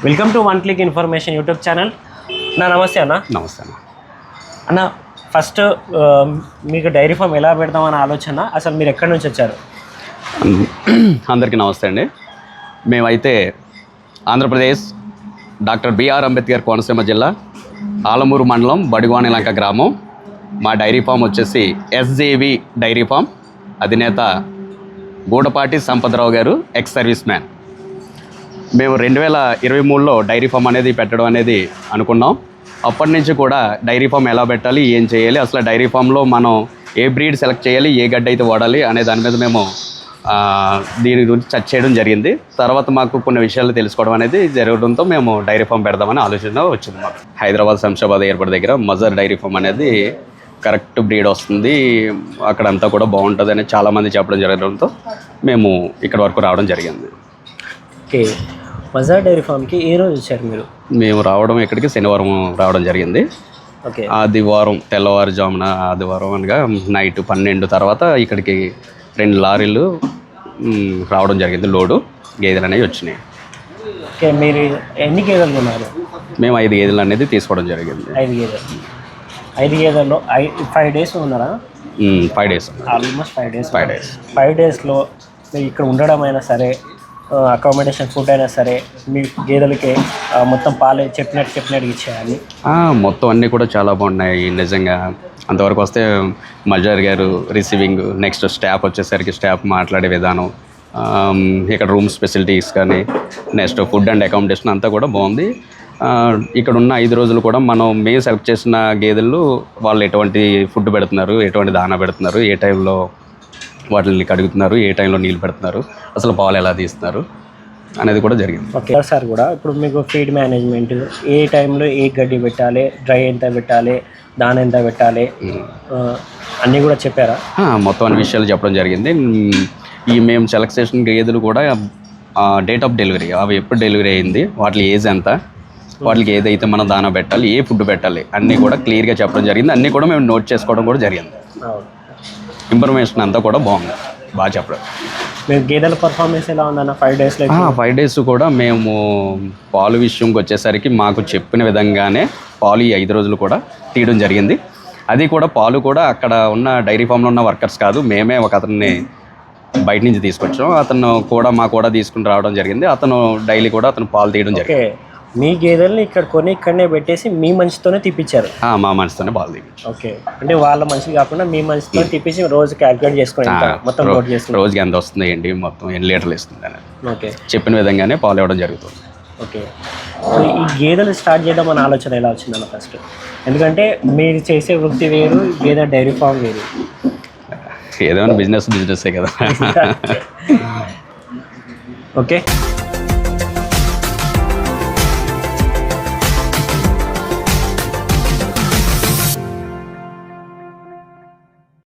Welcome to one click information YouTube channel. నమస్తే అన్న. నమస్తే అన్న, ఫస్ట్ మీకు డైరీ ఫామ్ ఎలా పెడదామన్న ఆలోచన, అసలు మీరు ఎక్కడి నుంచి వచ్చారు? అందరికీ నమస్తే అండి. మేమైతే ఆంధ్రప్రదేశ్ డాక్టర్ బిఆర్ అంబేద్కర్ కోనసీమ జిల్లా ఆలమూరు మండలం బడిగోనిలంక గ్రామం. మా డైరీ ఫామ్ వచ్చేసి ఎస్జేవి డైరీ ఫామ్. అధినేత గూడపాటి సంపదరావు గారు, ఎక్స్ సర్వీస్ మ్యాన్. మేము 2023లో డైరీ ఫామ్ అనేది పెట్టడం అనేది అనుకున్నాం. అప్పటి నుంచి కూడా డైరీ ఫామ్ ఎలా పెట్టాలి, ఏం చేయాలి, అసలు డైరీ ఫామ్లో మనం ఏ బ్రీడ్ సెలెక్ట్ చేయాలి, ఏ గడ్డ అయితే వాడాలి అనే దాని మీద మేము దీని గురించి చర్చ చేయడం జరిగింది. తర్వాత మాకు కొన్ని విషయాలు తెలుసుకోవడం అనేది జరగడంతో మేము డైరీ ఫామ్ పెడదామని ఆలోచన వచ్చింది. మాకు హైదరాబాద్ శంషాబాద్ ఎయిర్పోర్ట్ దగ్గర మజర్ డైరీ ఫామ్ అనేది కరెక్ట్ బ్రీడ్ వస్తుంది, అక్కడంతా కూడా బాగుంటుంది అని చాలామంది చెప్పడం జరగడంతో మేము ఇక్కడ వరకు రావడం జరిగింది. ఓకే, మజర్ డైరీ ఫామ్కి ఏ రోజు వచ్చారు మీరు? మేము రావడం ఇక్కడికి శనివారం రావడం జరిగింది. ఓకే, ఆదివారం తెల్లవారుజామున, ఆదివారం అనగా నైట్ 12 తర్వాత ఇక్కడికి 2 లారీలు రావడం జరిగింది. లోడు గేదెలు అనేవి వచ్చినాయి. ఓకే, మీరు ఎన్ని గేదెలు ఉన్నారు? మేము 5 గేదెలు అనేది తీసుకోవడం జరిగింది. 5 గేదెల్లో 5 డేస్ ఉన్నారా? 5 డేస్, ఆల్మోస్ట్ 5 డేస్. 5 డేస్లో మీరు ఇక్కడ ఉండడం అయినా సరే, అకామిడేషన్, ఫుడ్ అయినా సరే, మీ గేదెలకి మొత్తం పాలు చెప్పినట్టు ఇచ్చేయాలి. మొత్తం అన్నీ కూడా చాలా బాగున్నాయి నిజంగా. అంతవరకు వస్తే మజర్ గారు రిసీవింగ్, నెక్స్ట్ స్టాఫ్ వచ్చేసరికి స్టాఫ్ మాట్లాడే విధానం, ఇక్కడ రూమ్స్ ఫెసిలిటీస్ కానీ, నెక్స్ట్ ఫుడ్ అండ్ అకామిడేషన్ అంతా కూడా బాగుంది. ఇక్కడ ఉన్న 5 రోజులు కూడా మేము సెలెక్ట్ చేసిన గేదెలు వాళ్ళు ఎటువంటి ఫుడ్ పెడుతున్నారు, ఎటువంటి దానా పెడుతున్నారు, ఏ టైంలో వాటిని కడుగుతున్నారు, ఏ టైంలో నీళ్ళు పెడుతున్నారు, అసలు పాలు ఎలా తీస్తున్నారు అనేది కూడా జరిగింది. ఓకే సార్, కూడా ఇప్పుడు మీకు ఫీడ్ మేనేజ్మెంట్, ఏ టైంలో ఏ గడ్డి పెట్టాలి, డ్రై ఎంత పెట్టాలి, దాని ఎంత పెట్టాలి, అన్నీ కూడా చెప్పారా? మొత్తం అన్ని విషయాలు చెప్పడం జరిగింది. మేము సెలెక్ట్ చేసిన గేదెలు కూడా డేట్ ఆఫ్ డెలివరీ, అవి ఎప్పుడు డెలివరీ అయింది, వాటి ఏజ్ ఎంత, వాటికి ఏదైతే మనం దానా పెట్టాలి, ఏ ఫుడ్ పెట్టాలి అన్నీ కూడా క్లియర్గా చెప్పడం జరిగింది. అన్నీ కూడా మేము నోట్ చేసుకోవడం కూడా జరిగింది. ఇన్ఫర్మేషన్ అంతా కూడా బాగుంది, బాగా చెప్పడం. మేము గేదెల పర్ఫార్మెన్స్ ఎలా ఉందన్న 5 డేస్లో? 5 డేస్ కూడా మేము పాలు విషయంకి వచ్చేసరికి మాకు చెప్పిన విధంగానే పాలు ఈ 5 రోజులు కూడా తీయడం జరిగింది. అది కూడా పాలు కూడా అక్కడ ఉన్న డైరీ ఫామ్లో ఉన్న వర్కర్స్ కాదు, మేమే ఒక అతన్ని బయట నుంచి తీసుకొచ్చాం. అతను కూడా మా కూడా తీసుకుని రావడం జరిగింది. అతను డైలీ కూడా అతను పాలు తీయడం జరిగింది. మీ గేదెల్ని ఇక్కడ కొని ఇక్కడనే పెట్టేసి మీ మనిషితోనే తిప్పించారు? మా మనిషితోనే పాలు తీపి. ఓకే, అంటే వాళ్ళ మనిషి కాకుండా మీ మనిషితో తిప్పించి రోజు క్యాల్కులేట్ చేసుకుని మొత్తం రోజుకి ఎంత వస్తుంది ఏంటి, మొత్తం ఎన్ని లీటర్లు ఇస్తుంది అనేది ఓకే చెప్పిన విధంగానే పాలు ఇవ్వడం జరుగుతుంది. ఓకే, సో ఈ గేదెలు స్టార్ట్ చేయడం అనే ఆలోచన ఎలా వచ్చిందన్న ఫస్ట్? ఎందుకంటే మీరు చేసే వృత్తి వేరు, గేదె డైరీ ఫామ్ వేరు. ఏదైనా బిజినెస్సే కదా. ఓకే.